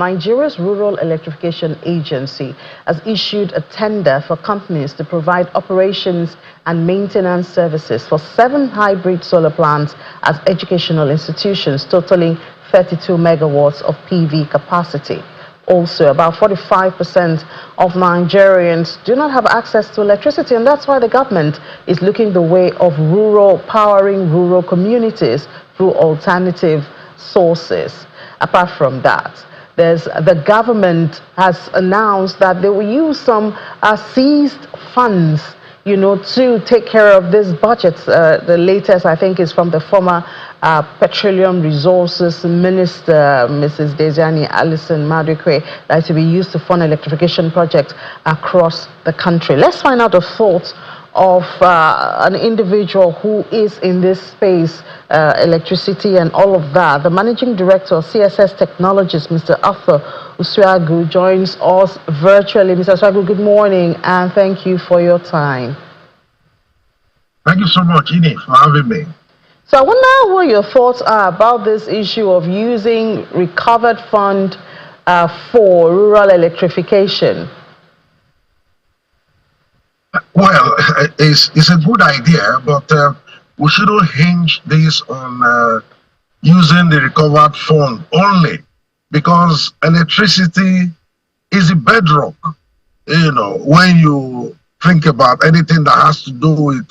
Nigeria's Rural Electrification Agency has issued a tender for companies to provide operations and maintenance services for 7 hybrid solar plants at educational institutions totaling 32 megawatts of PV capacity. Also, about 45% of Nigerians do not have access to electricity, and that's why the government is looking the way of powering rural communities through alternative sources. Apart from that, the government has announced that they will use some seized funds, to take care of this budget. The latest, I think, is from the former Petroleum Resources Minister, Mrs. Desiani Alison Madukwe, that is to be used to fund electrification projects across the country. Let's find out the thoughts of an individual who is in this space, electricity and all of that. The Managing Director of CSS Technologies, Mr. Arthur Usuagu, joins us virtually. Mr. Usuagu, good morning and thank you for your time. Thank you so much, Ine, for having me. So I wonder what your thoughts are about this issue of using recovered fund for rural electrification. Well, it's a good idea, but we shouldn't hinge this on using the recovered fund only, because electricity is a bedrock. When you think about anything that has to do with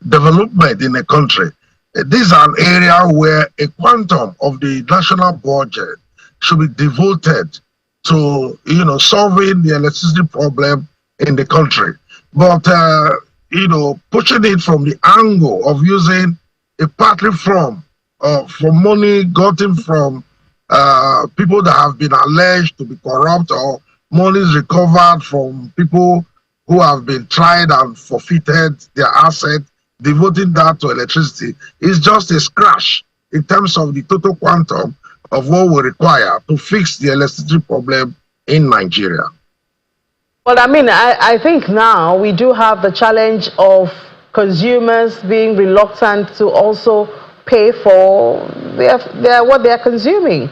development in a country, this is an area where a quantum of the national budget should be devoted to, solving the electricity problem in the country. But, pushing it from the angle of using a partly from money gotten from people that have been alleged to be corrupt, or monies recovered from people who have been tried and forfeited their assets, devoting that to electricity is just a scratch in terms of the total quantum of what we require to fix the electricity problem in Nigeria. Well, I think now we do have the challenge of consumers being reluctant to also pay for what they are consuming.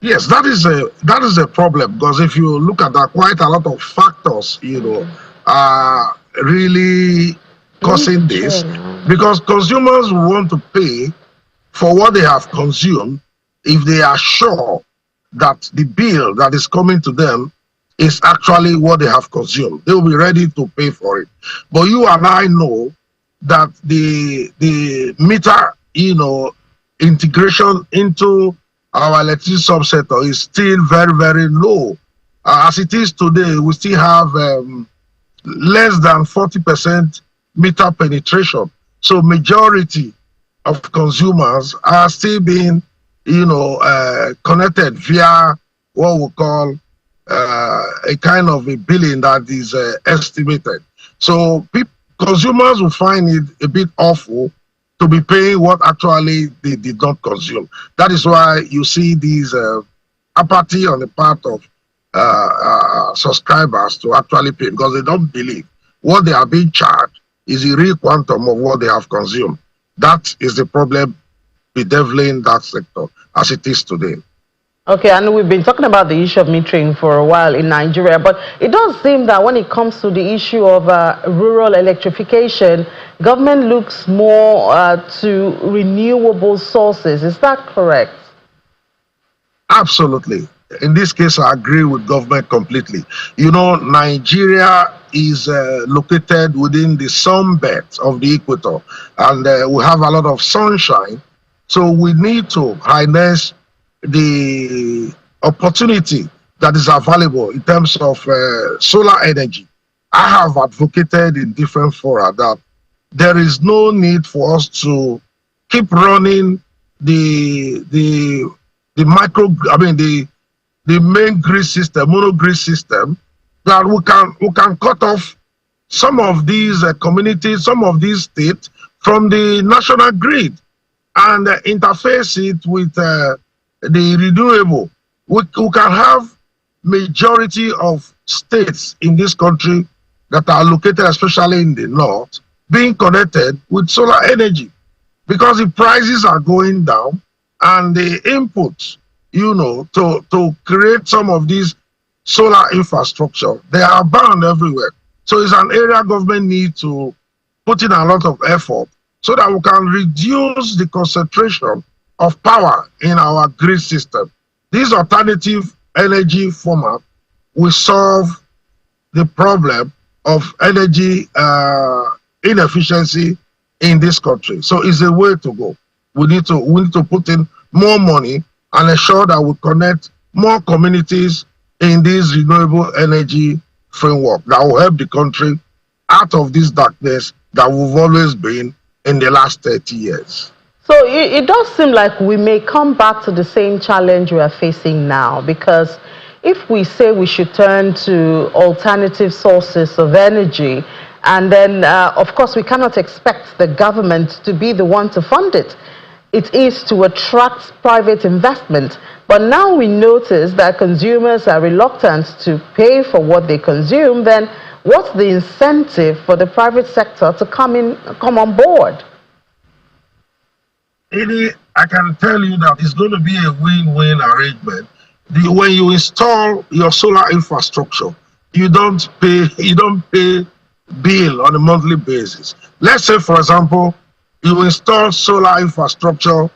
Yes, that is a problem, because if you look at that, quite a lot of factors, are really causing this, because consumers want to pay for what they have consumed if they are sure that the bill that is coming to them is actually what they have consumed. They will be ready to pay for it. But you and I know that the meter, integration into our electricity subsector is still very, very low. As it is today, we still have less than 40% meter penetration. So majority of consumers are still being, connected via what we call a kind of a billing that is estimated. So consumers will find it a bit awful to be paying what actually they did not consume. That is why you see these apathy on the part of subscribers to actually pay, because they don't believe what they are being charged is the real quantum of what they have consumed. That is the problem bedeviling that sector as it is today. Okay, and we've been talking about the issue of metering for a while in Nigeria, but it does seem that when it comes to the issue of rural electrification, government looks more to renewable sources. Is that correct? Absolutely. In this case, I agree with government completely. Nigeria is located within the sun belt of the equator, and we have a lot of sunshine. So we need to harness the opportunity that is available in terms of solar energy. I have advocated in different fora that there is no need for us to keep running the main grid system, monogrid system, that we can cut off some of these communities, some of these states from the national grid and interface it with the renewable. We can have majority of states in this country that are located, especially in the north, being connected with solar energy, because the prices are going down and the inputs to create some of these solar infrastructure. They are bound everywhere. So it's an area government need to put in a lot of effort so that we can reduce the concentration of power in our grid system. This alternative energy format will solve the problem of energy inefficiency in this country. So it's a way to go. We need to put in more money and ensure that we connect more communities in this renewable energy framework that will help the country out of this darkness that we've always been in the last 30 years. So it does seem like we may come back to the same challenge we are facing now, because if we say we should turn to alternative sources of energy, and then of course we cannot expect the government to be the one to fund it. It is to attract private investment. But now we notice that consumers are reluctant to pay for what they consume. Then what's the incentive for the private sector to come on board? I can tell you that it's going to be a win-win arrangement. When you install your solar infrastructure, you don't pay bill on a monthly basis. Let's say, for example, you install solar infrastructure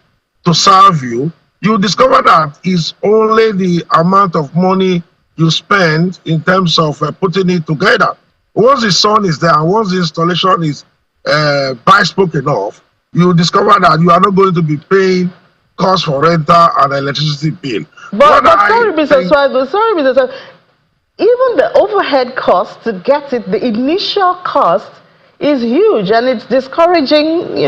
to serve you. You discover that it's only the amount of money you spend in terms of putting it together. Once the sun is there and once the installation is bespoke enough, you discover that you are not going to be paying cost for rental and electricity bill. But sorry, Mr. Swagbo, even the overhead cost to get it, the initial cost is huge, and it's discouraging,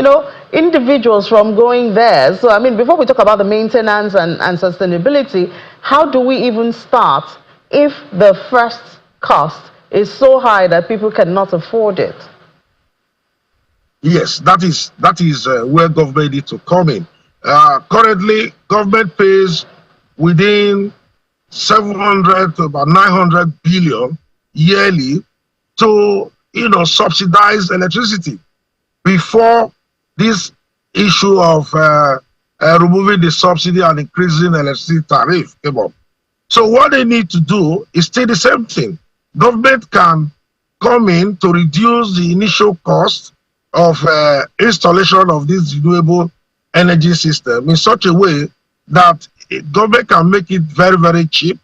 individuals from going there. So, I mean, before we talk about the maintenance and sustainability, how do we even start if the first cost is so high that people cannot afford it? Yes, that is where government needs to come in. Currently, government pays within 700 to about 900 billion yearly to subsidize electricity. Before this issue of removing the subsidy and increasing electricity tariff came up. So what they need to do is still the same thing. Government can come in to reduce the initial cost of installation of this renewable energy system in such a way that government can make it very, very cheap,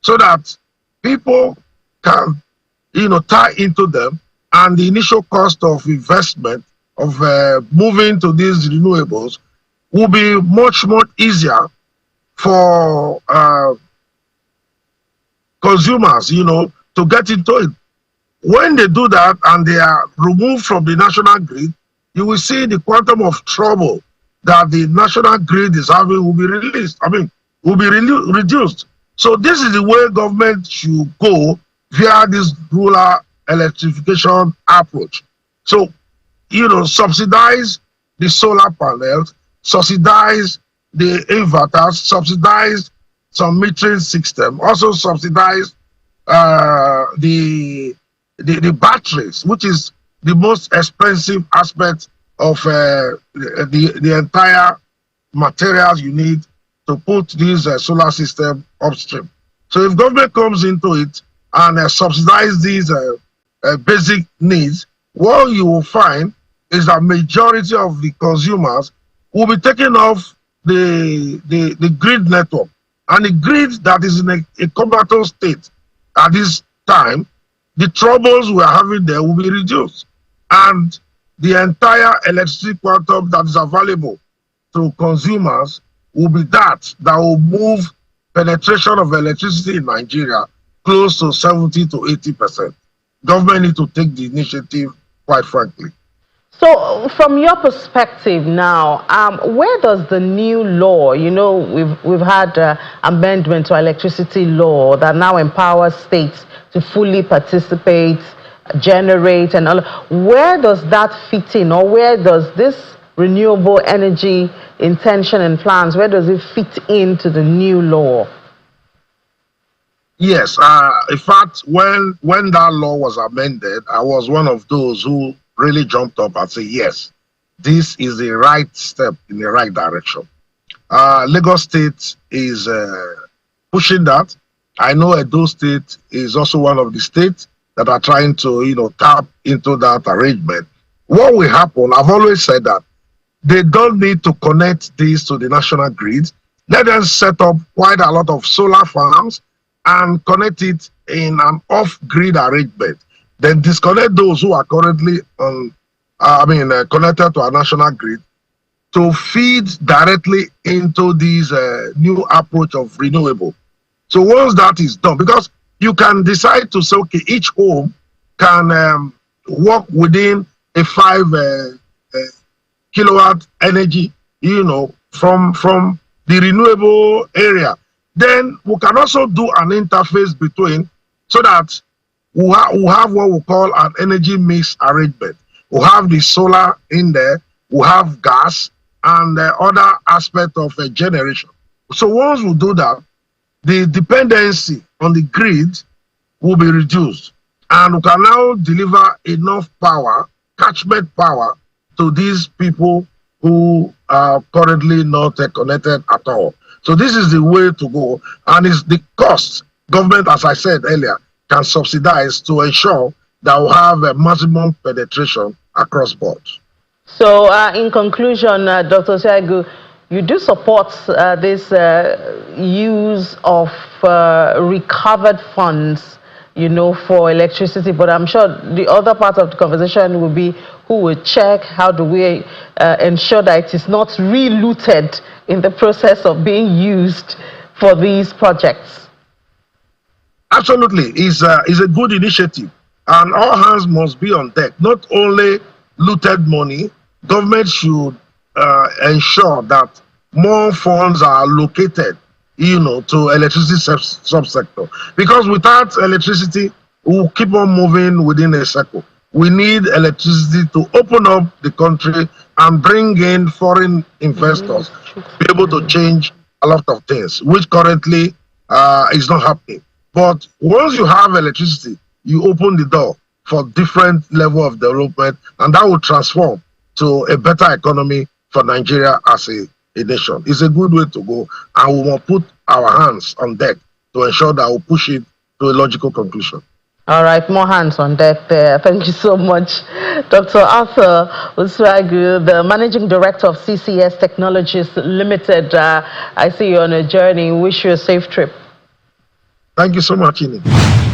so that people can tie into them, and the initial cost of investment of moving to these renewables will be much more easier for consumers to get into it. When they do that and they are removed from the national grid, you will see the quantum of trouble that the national grid is having will be reduced. So this is the way government should go via this rural electrification approach. So, subsidize the solar panels, subsidize the inverters, subsidize some metering system, also subsidize the batteries, which is the most expensive aspect of the entire materials you need to put this solar system upstream. So if government comes into it and subsidize these basic needs, what you will find is that majority of the consumers will be taken off the grid network, and the grid that is in a comatose state at this time, the troubles we are having there will be reduced, and the entire electricity quantum that is available to consumers will be that will move penetration of electricity in Nigeria close to 70 to 80%. Government need to take the initiative, quite frankly. So, from your perspective now, where does the new law, we've had amendment to electricity law that now empowers states to fully participate, generate, and all. Where does that fit in, or where does this renewable energy intention and plans, where does it fit into the new law? Yes, in fact, when that law was amended, I was one of those who really jumped up and said, yes, this is the right step in the right direction. Lagos State is pushing that. I know Edo State is also one of the states that are trying to, tap into that arrangement. What will happen? I've always said that they don't need to connect these to the national grid. Let them set up quite a lot of solar farms and connect it in an off-grid arrangement. Then disconnect those who are currently connected to a national grid to feed directly into this new approach of renewable. So once that is done, because you can decide to say, okay, each home can work within a 5 kilowatt energy, from the renewable area. Then we can also do an interface between, so that we'll have what we call an energy mix arrangement. We'll have the solar in there, we'll have gas, and other aspect of generation. So once we do that, the dependency on the grid will be reduced, and we can now deliver enough power, catchment power, to these people who are currently not connected at all. So this is the way to go, and it's the cost government, as I said earlier, can subsidize to ensure that we have a maximum penetration across boards. So, in conclusion, Dr. Osiagu, you do support this use of recovered funds, for electricity, but I'm sure the other part of the conversation will be who will check, how do we ensure that it is not re-looted in the process of being used for these projects? Absolutely, it's a good initiative, and all hands must be on deck. Not only looted money, government should ensure that more funds are allocated, to electricity subsector. Because without electricity, we'll keep on moving within a circle. We need electricity to open up the country and bring in foreign investors, be able to change a lot of things, which currently is not happening. But once you have electricity, you open the door for different level of development, and that will transform to a better economy for Nigeria as a nation. It's a good way to go, and we will put our hands on deck to ensure that we push it to a logical conclusion. All right, more hands on deck there. Thank you so much, Dr. Arthur Uswagu, the Managing Director of CCS Technologies Limited. I see you on a journey. Wish you a safe trip. Thank you so much, Ini.